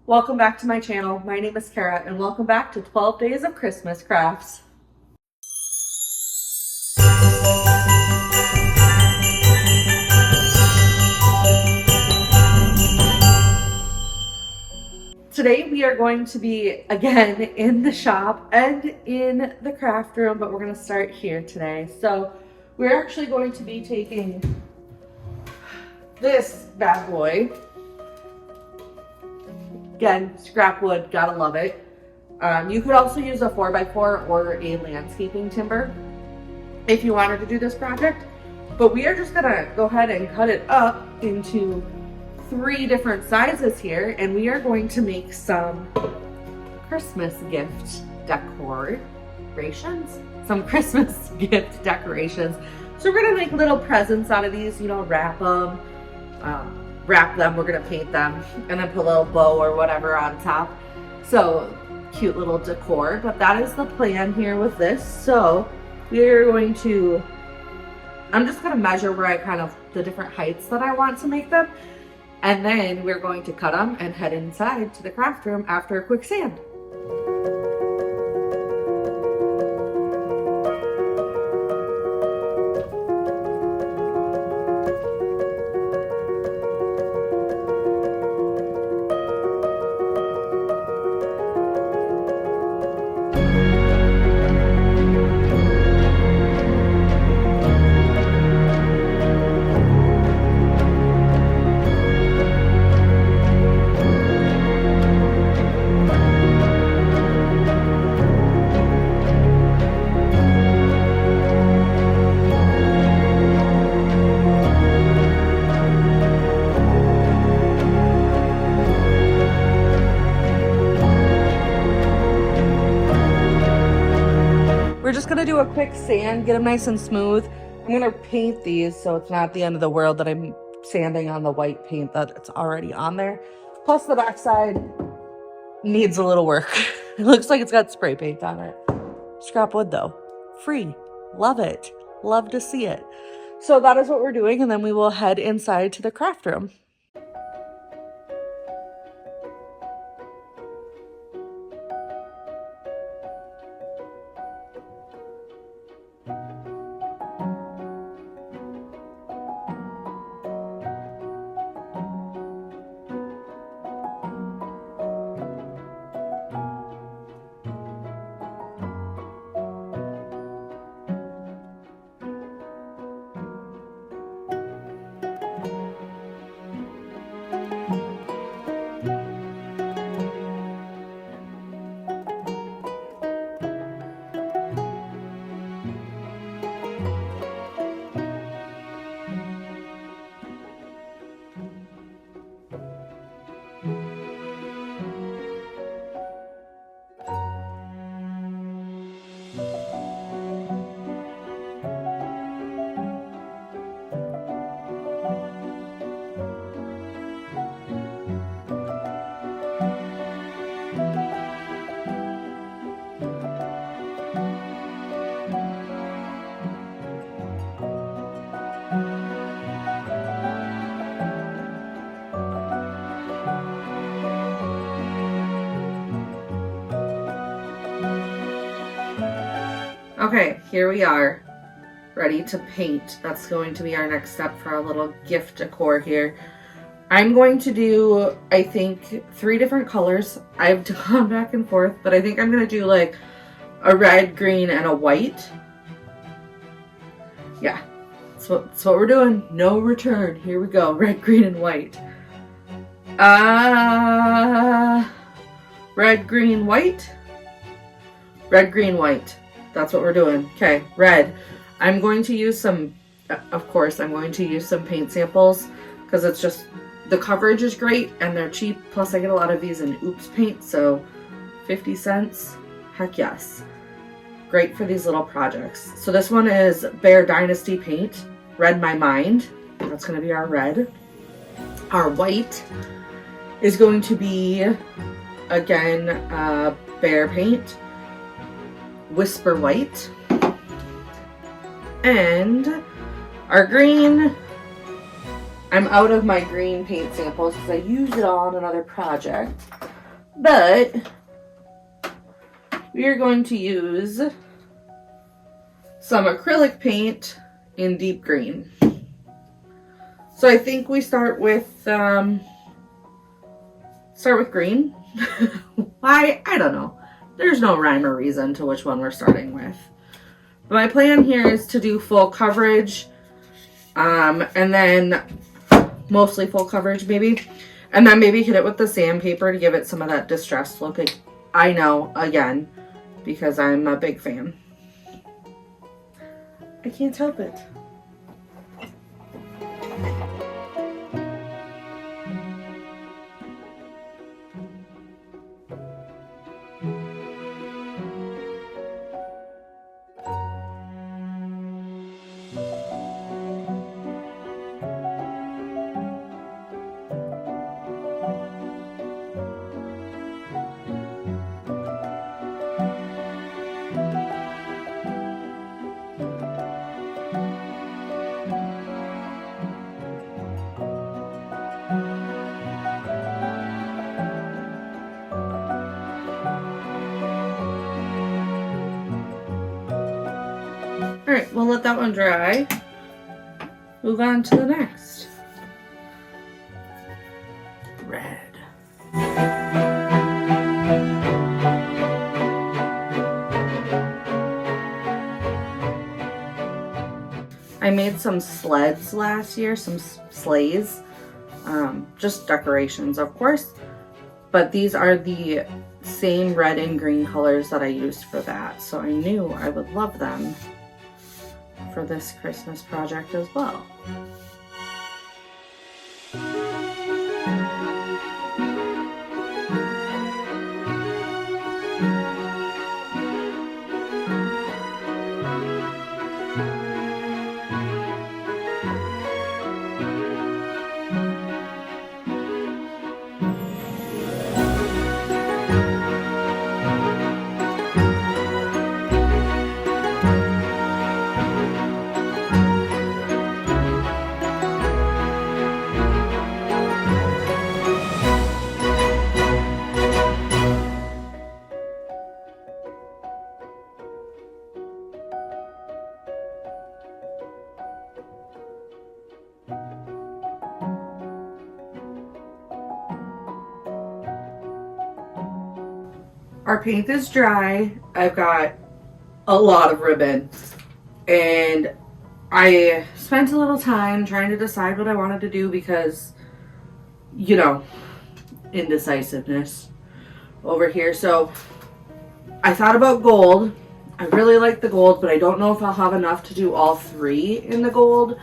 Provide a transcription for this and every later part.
Welcome back to my channel. My name is Kara and welcome back to 12 Days of Christmas Crafts. Today we are going to be again in the shop and in the craft room, but we're going to start here today. So we're actually going to be taking this bad boy. Again, scrap wood, gotta love it. You could also use a 4x4 or a landscaping timber if you wanted to do this project. But we are just gonna go ahead and cut it up into 3 different sizes here, and we are going to make some Christmas gift decorations. So we're gonna make little presents out of these, you know, wrap them, we're gonna paint them, and then put a little bow or whatever on top. So cute little decor, but that is the plan here with this. So we're going to, I'm just gonna measure where I the different heights that I want to make them. And then we're going to cut them and head inside to the craft room after a quick sand. We're just gonna do a quick sand, get them nice and smooth. I'm gonna paint these so it's not the end of the world that I'm sanding on the white paint that's already on there. Plus the backside needs a little work. It looks like it's got spray paint on it. Scrap wood though, free, love it, love to see it. So that is what we're doing, and then we will head inside to the craft room. Okay, here we are, ready to paint. That's going to be our next step for our little gift decor here. I'm going to do, I think, 3 different colors. I've gone back and forth, but I think I'm going to do like a red, green, and a white. Yeah, that's what we're doing. No return. Here we go. Red, green, and white. Red, green, white. Red, green, white. That's what we're doing. Okay, red. I'm going to use some, of course, I'm going to use some paint samples because it's just, the coverage is great and they're cheap. Plus I get a lot of these in Oops paint, so 50 cents, heck yes. Great for these little projects. So this one is Bear Dynasty paint, Red My Mind. That's going to be our red. Our white is going to be, again, Bear paint, Whisper White. And our green I'm out of my green paint samples because I used it all on another project. But we are going to use some acrylic paint in deep green. So I think we start with green. Why? I don't know. There's no rhyme or reason to which one we're starting with. But my plan here is to do full coverage, and then mostly full coverage maybe, and then maybe hit it with the sandpaper to give it some of that distressed look. I know, again, because I'm a big fan. I can't help it. Alright, we'll let that one dry. Move on to the next. Red. I made some sleds last year, some sleighs. Just decorations, of course. But these are the same red and green colors that I used for that. So I knew I would love them for this Christmas project as well. Our paint is dry. I've got a lot of ribbon, and I spent a little time trying to decide what I wanted to do because, you know, indecisiveness over here. So I thought about gold. I really like the gold, but I don't know if I'll have enough to do all three in the gold,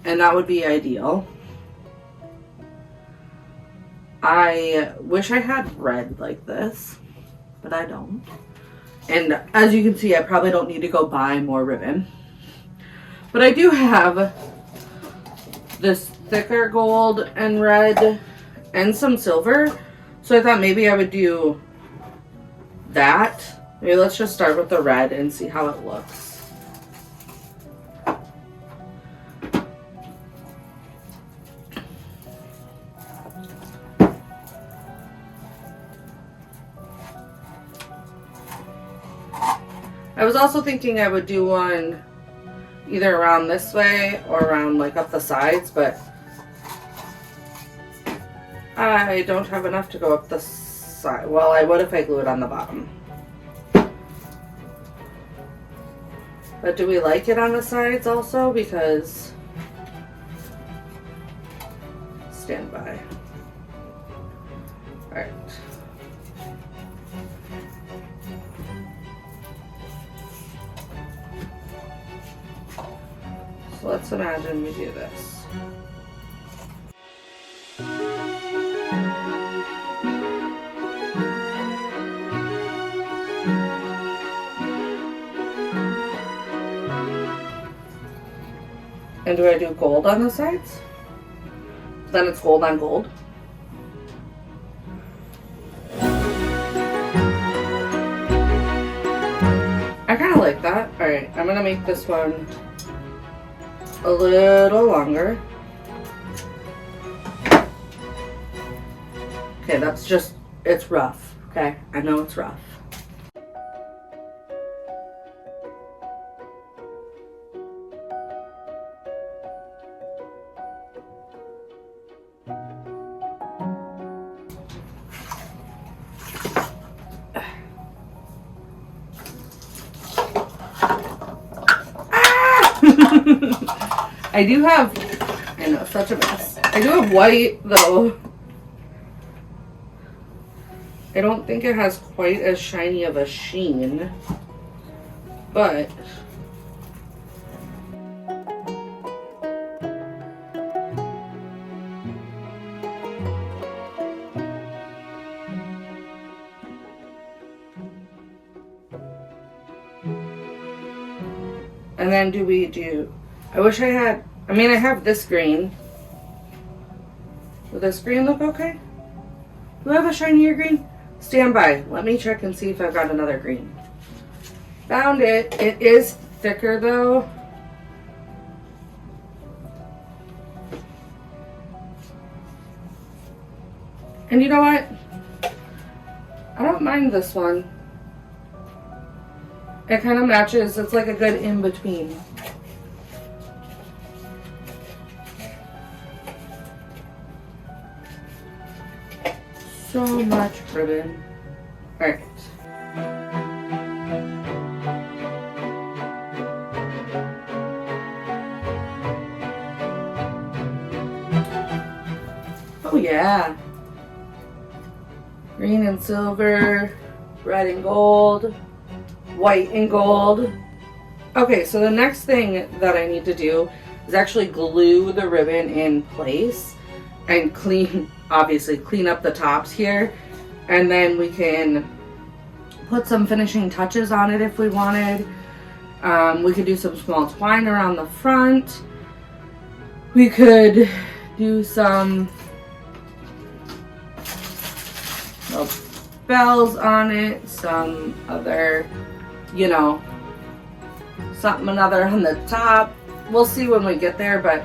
and that would be ideal. I wish I had red like this, but I don't. And as you can see, I probably don't need to go buy more ribbon. But I do have this thicker gold and red and some silver. So I thought maybe I would do that. Maybe let's just start with the red and see how it looks. I was also thinking I would do one either around this way or around like up the sides, but I don't have enough to go up the side. Well, I would if I glue it on the bottom. But do we like it on the sides also? Because stand by. All right. So let's imagine we do this. And do I do gold on the sides? Then it's gold on gold. I kind of like that. All right, I'm gonna make this one a little longer. Okay, that's just, it's rough. Okay, I know it's rough. I do have, I know, such a mess. I do have white though. I don't think it has quite as shiny of a sheen, but and then I wish I had, I mean, I have this green. Will this green look okay? Do I have a shinier green? Stand by. Let me check and see if I've got another green. Found it. It is thicker though. And you know what? I don't mind this one. It kind of matches. It's like a good in-between. So much ribbon. Alright. Oh yeah. Green and silver, red and gold, white and gold. Okay, so the next thing that I need to do is actually glue the ribbon in place and obviously clean up the tops here, and then we can put some finishing touches on it if we wanted. We could do some small twine around the front. We could do some bells on it, some other, you know, something another on the top. We'll see when we get there, but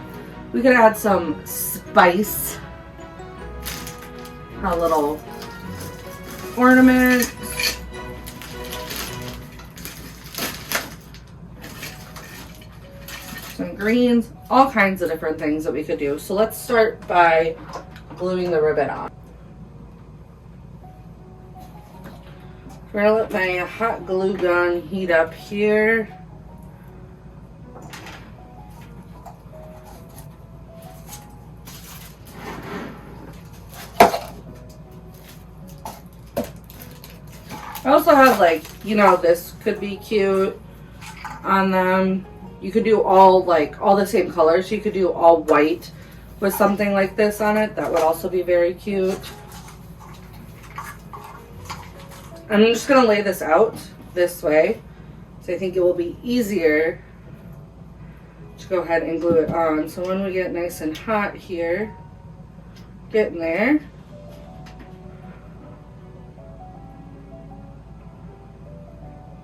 we could add some spice, a little ornament. Some greens, all kinds of different things that we could do. So let's start by gluing the ribbon on. We're gonna let my hot glue gun heat up here. I also have, like, you know, this could be cute on them. You could do all the same colors. You could do all white with something like this on it. That would also be very cute. I'm just going to lay this out this way. So I think it will be easier to go ahead and glue it on. So when we get nice and hot here, getting there.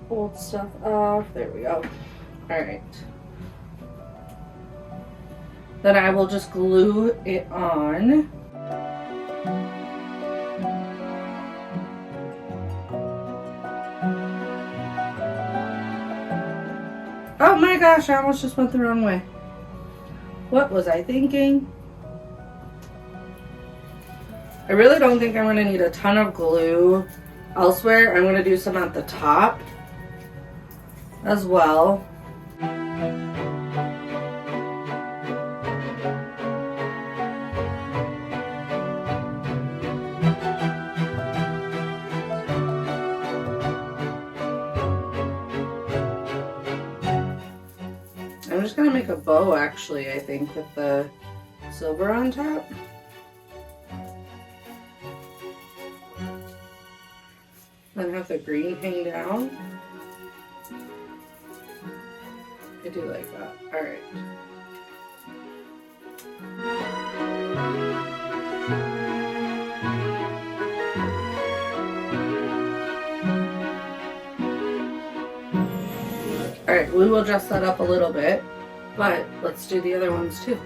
Old stuff off. There we go. Alright. Then I will just glue it on. Oh my gosh, I almost just went the wrong way. What was I thinking? I really don't think I'm going to need a ton of glue elsewhere. I'm going to do some at the top as well. I'm just going to make a bow, actually, I think, with the silver on top. Then have the green hang down. I do like that. Alright. Alright, we will dress that up a little bit, but let's do the other ones too.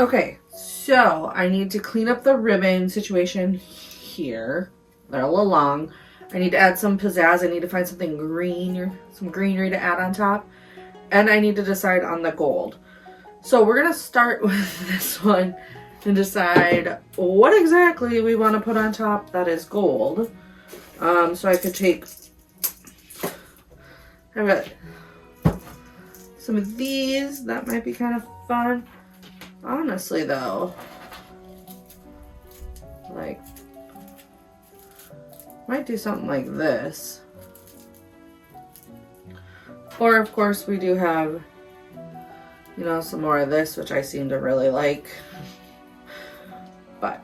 Okay, so I need to clean up the ribbon situation here. They're a little long. I need to add some pizzazz. I need to find something green or some greenery to add on top. And I need to decide on the gold. So we're going to start with this one and decide what exactly we want to put on top that is gold. So I could take, I've got some of these. That might be kind of fun. Honestly though, like, might do something like this. Or of course we do have, you know, some more of this, which I seem to really like. But,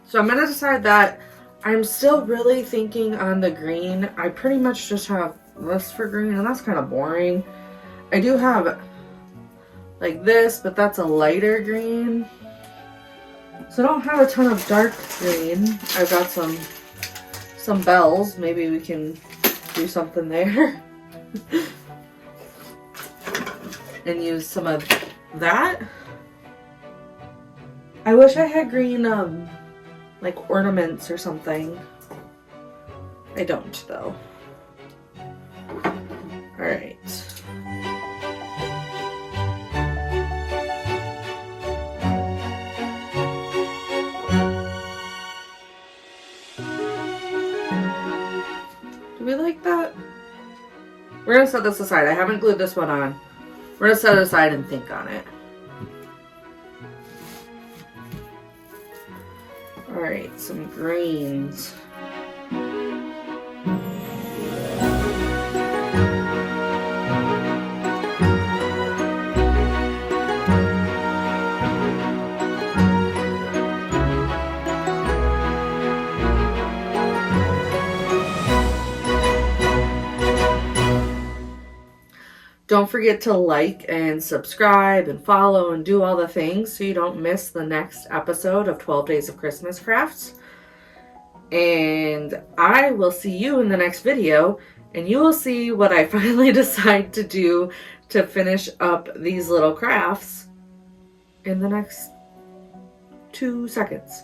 so I'm gonna decide that. I'm still really thinking on the green. I pretty much just have this for green, and that's kind of boring. I do have like this, but that's a lighter green. So I don't have a ton of dark green. I've got some bells. Maybe we can do something there. And use some of that. I wish I had green like ornaments or something. I don't though. Alright. Do we like that? We're gonna set this aside. I haven't glued this one on. We're gonna set it aside and think on it. Alright, some greens. Don't forget to like and subscribe and follow and do all the things so you don't miss the next episode of 12 Days of Christmas Crafts. And I will see you in the next video, and you will see what I finally decide to do to finish up these little crafts in the next 2 seconds.